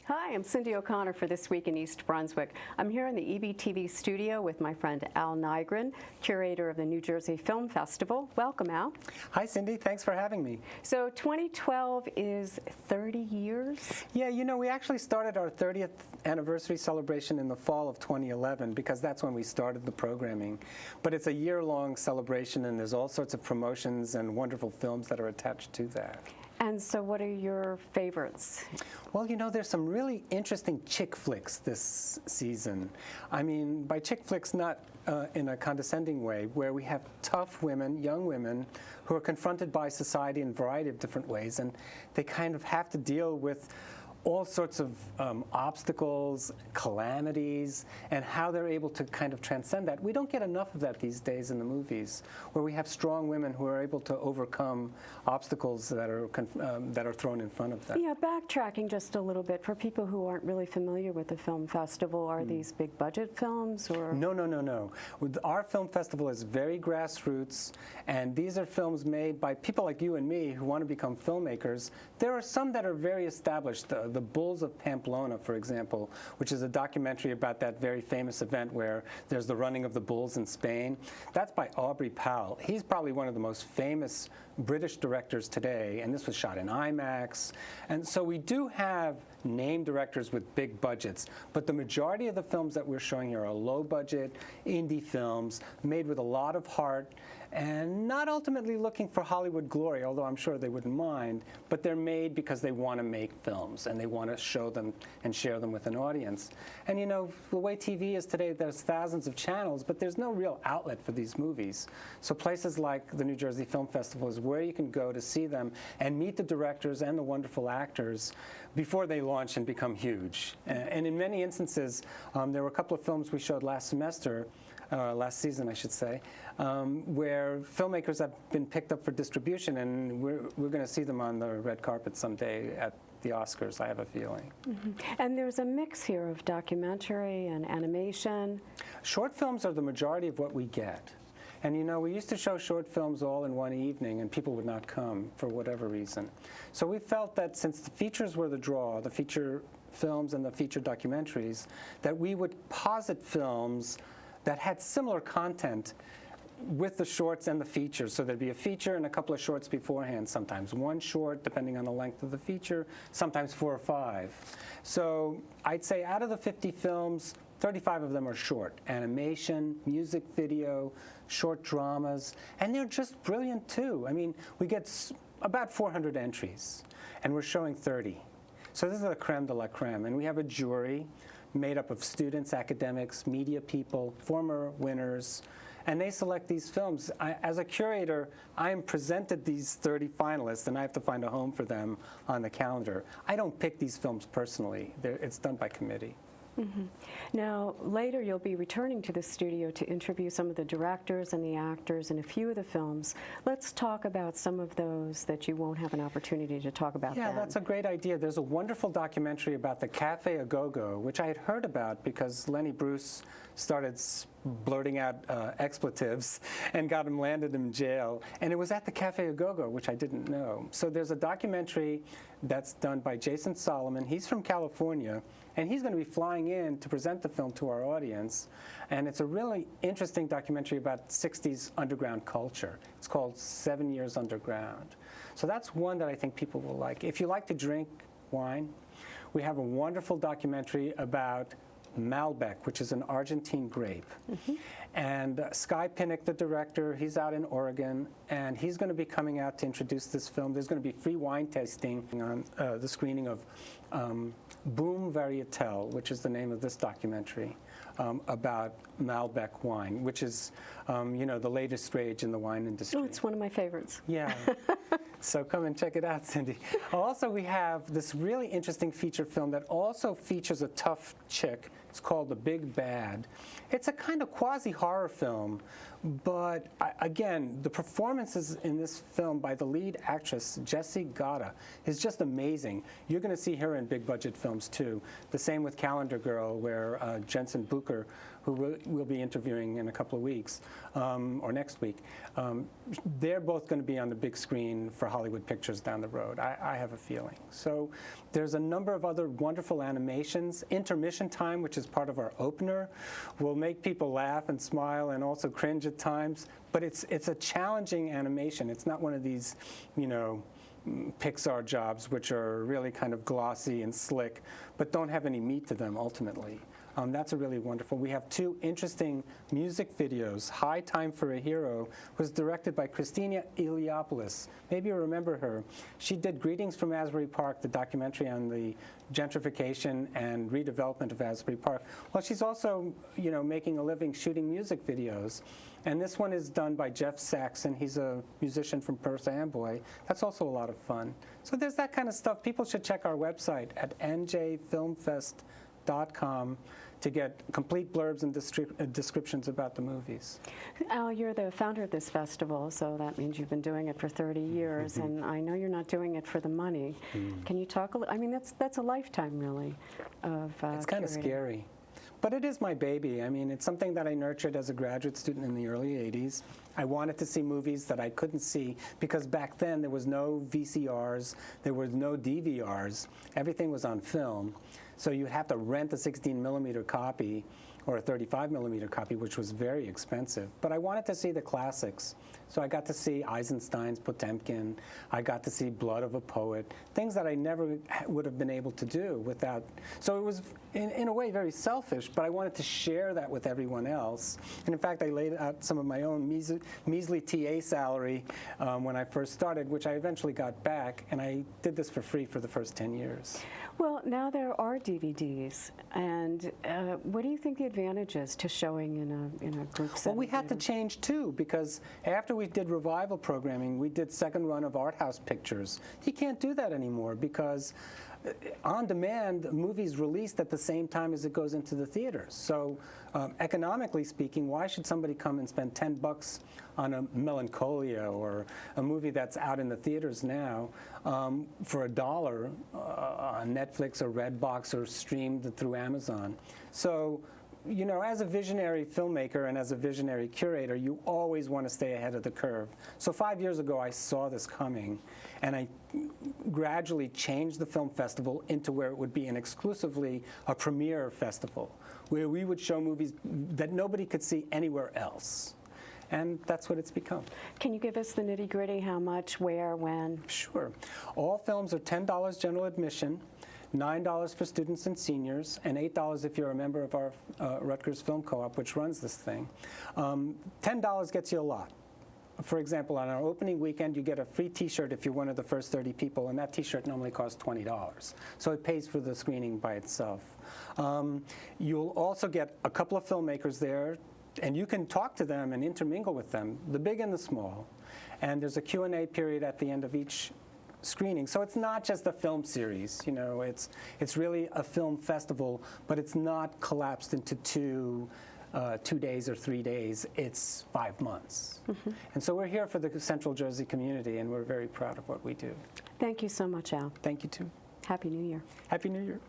Hi, I'm Cindy O'Connor for This Week in East Brunswick. I'm here in the EBTV studio with my friend Al Nigrin, curator of the New Jersey Film Festival. Welcome, Al. Hi, Cindy. Thanks for having me. So 2012 is 30 years? Yeah, you know, we actually started our 30th anniversary celebration in the fall of 2011 because that's when we started the programming. But it's a year-long celebration, and there's all sorts of promotions and wonderful films that are attached to that. And so what are your favorites? Well, you know, there's some really interesting chick flicks this season. I mean, by chick flicks, not in a condescending way, where we have tough women, young women, who are confronted by society in a variety of different ways, and they kind of have to deal with all sorts of obstacles, calamities, and how they're able to kind of transcend that. We don't get enough of that these days in the movies, where we have strong women who are able to overcome obstacles that are thrown in front of them. Yeah, backtracking just a little bit, for people who aren't really familiar with the film festival, are these big budget films, or? No. Our film festival is very grassroots, and these are films made by people like you and me who want to become filmmakers. There are some that are very established. The Bulls of Pamplona, for example, which is a documentary about that very famous event where there's the running of the bulls in Spain. That's by Aubrey Powell. He's probably one of the most famous British directors today, and this was shot in IMAX. And so we do have name directors with big budgets, but the majority of the films that we're showing here are low-budget, indie films made with a lot of heart and not ultimately looking for Hollywood glory, although I'm sure they wouldn't mind, but they're made because they want to make films and they want to show them and share them with an audience. And you know, the way TV is today, there's thousands of channels, but there's no real outlet for these movies. So places like the New Jersey Film Festival is where you can go to see them and meet the directors and the wonderful actors before they launch and become huge. And in many instances, there were a couple of films we showed last season, I should say, where filmmakers have been picked up for distribution, and we're going to see them on the red carpet someday at the Oscars, I have a feeling. Mm-hmm. And there's a mix here of documentary and animation. Short films are the majority of what we get. And you know, we used to show short films all in one evening, and people would not come for whatever reason. So we felt that since the features were the draw, the feature films and the feature documentaries, that we would posit films that had similar content with the shorts and the features. So there'd be a feature and a couple of shorts beforehand, sometimes one short, depending on the length of the feature, sometimes 4 or 5. So I'd say out of the 50 films, 35 of them are short. Animation, music video, short dramas, and they're just brilliant too. I mean, we get about 400 entries, and we're showing 30. So this is the creme de la creme, and we have a jury made up of students, academics, media people, former winners, and they select these films. As a curator, I am presented these 30 finalists, and I have to find a home for them on the calendar. I don't pick these films personally. It's done by committee. Mm-hmm. Now, later you'll be returning to the studio to interview some of the directors and the actors in a few of the films. Let's talk about some of those that you won't have an opportunity to talk about. Yeah, that's a great idea. There's a wonderful documentary about the Cafe A Go-Go, which I had heard about because Lenny Bruce started blurting out expletives and got him landed in jail. And it was at the Cafe A Go-Go, which I didn't know. So there's a documentary that's done by Jason Solomon. He's from California, and he's going to be flying in to present the film to our audience. And it's a really interesting documentary about 60s underground culture. It's called 7 Years Underground. So that's one that I think people will like. If you like to drink wine, we have a wonderful documentary about Malbec, which is an Argentine grape. Mm-hmm. And Sky Pinnock, the director, he's out in Oregon, and he's going to be coming out to introduce this film. There's going to be free wine tasting on the screening of Boom Varietel, which is the name of this documentary, about Malbec wine, which is, you know, the latest rage in the wine industry. Oh, it's one of my favorites. Yeah. So come and check it out, Cindy. Also, we have this really interesting feature film that also features a tough chick. It's called The Big Bad. It's a kind of quasi-horror film But again, the performances in this film by the lead actress, Jessie Gada, is just amazing. You're going to see her in big budget films too. The same with Calendar Girl, where Jensen Booker, who we'll be interviewing in a couple of weeks, or next week, they're both going to be on the big screen for Hollywood Pictures down the road, I have a feeling. So there's a number of other wonderful animations. Intermission Time, which is part of our opener, will make people laugh and smile and also cringe at times, but it's a challenging animation. It's not one of these, you know, Pixar jobs, which are really kind of glossy and slick, but don't have any meat to them ultimately. That's a really wonderful. We have two interesting music videos. High Time for a Hero was directed by Christina Iliopoulos. Maybe you remember her. She did Greetings from Asbury Park, the documentary on the gentrification and redevelopment of Asbury Park. Well, she's also, you know, making a living shooting music videos. And this one is done by Jeff Saxon. He's a musician from Perth Amboy. That's also a lot of fun. So there's that kind of stuff. People should check our website at njfilmfest.com to get complete blurbs and descriptions about the movies. Al, you're the founder of this festival, so that means you've been doing it for 30 years, and I know you're not doing it for the money. Can you talk a little? I mean, that's a lifetime, really, of It's kind of scary. But it is my baby. I mean, it's something that I nurtured as a graduate student in the early 80s. I wanted to see movies that I couldn't see because back then there was no VCRs, there was no DVRs. Everything was on film. So you'd have to rent a 16-millimeter copy or a 35-millimeter copy, which was very expensive. But I wanted to see the classics. So I got to see Eisenstein's Potemkin. I got to see Blood of a Poet, things that I never would have been able to do without. So it was, in a way, very selfish, but I wanted to share that with everyone else. And in fact, I laid out some of my own measly TA salary when I first started, which I eventually got back, and I did this for free for the first 10 years. Well, now there are DVDs, and what do you think the advantage is to showing in a group setting? Well, we had to change too, because after we did revival programming, we did second run of art house pictures. You can't do that anymore because on demand, movies released at the same time as it goes into the theaters. So economically speaking, why should somebody come and spend $10 on a Melancholia or a movie that's out in the theaters now for $1 on Netflix or Redbox or streamed through Amazon? So, you know, as a visionary filmmaker and as a visionary curator, you always want to stay ahead of the curve. So 5 years ago, I saw this coming, and I gradually changed the film festival into where it would be an exclusively a premiere festival, where we would show movies that nobody could see anywhere else. And that's what it's become. Can you give us the nitty-gritty, how much, where, when? Sure. All films are $10 general admission, $9 for students and seniors, and $8 if you're a member of our Rutgers Film Co-op, which runs this thing. $10 gets you a lot. For example, on our opening weekend, you get a free T-shirt if you're one of the first 30 people, and that T-shirt normally costs $20. So it pays for the screening by itself. You'll also get a couple of filmmakers there, and you can talk to them and intermingle with them, the big and the small. And there's a Q&A period at the end of each screening. So it's not just a film series, you know, it's really a film festival, but it's not collapsed into 2 days or 3 days. It's 5 months. And so we're here for the Central Jersey community, and we're very proud of what we do. Thank you so much, Al. Thank you, too. Happy New Year. Happy New Year.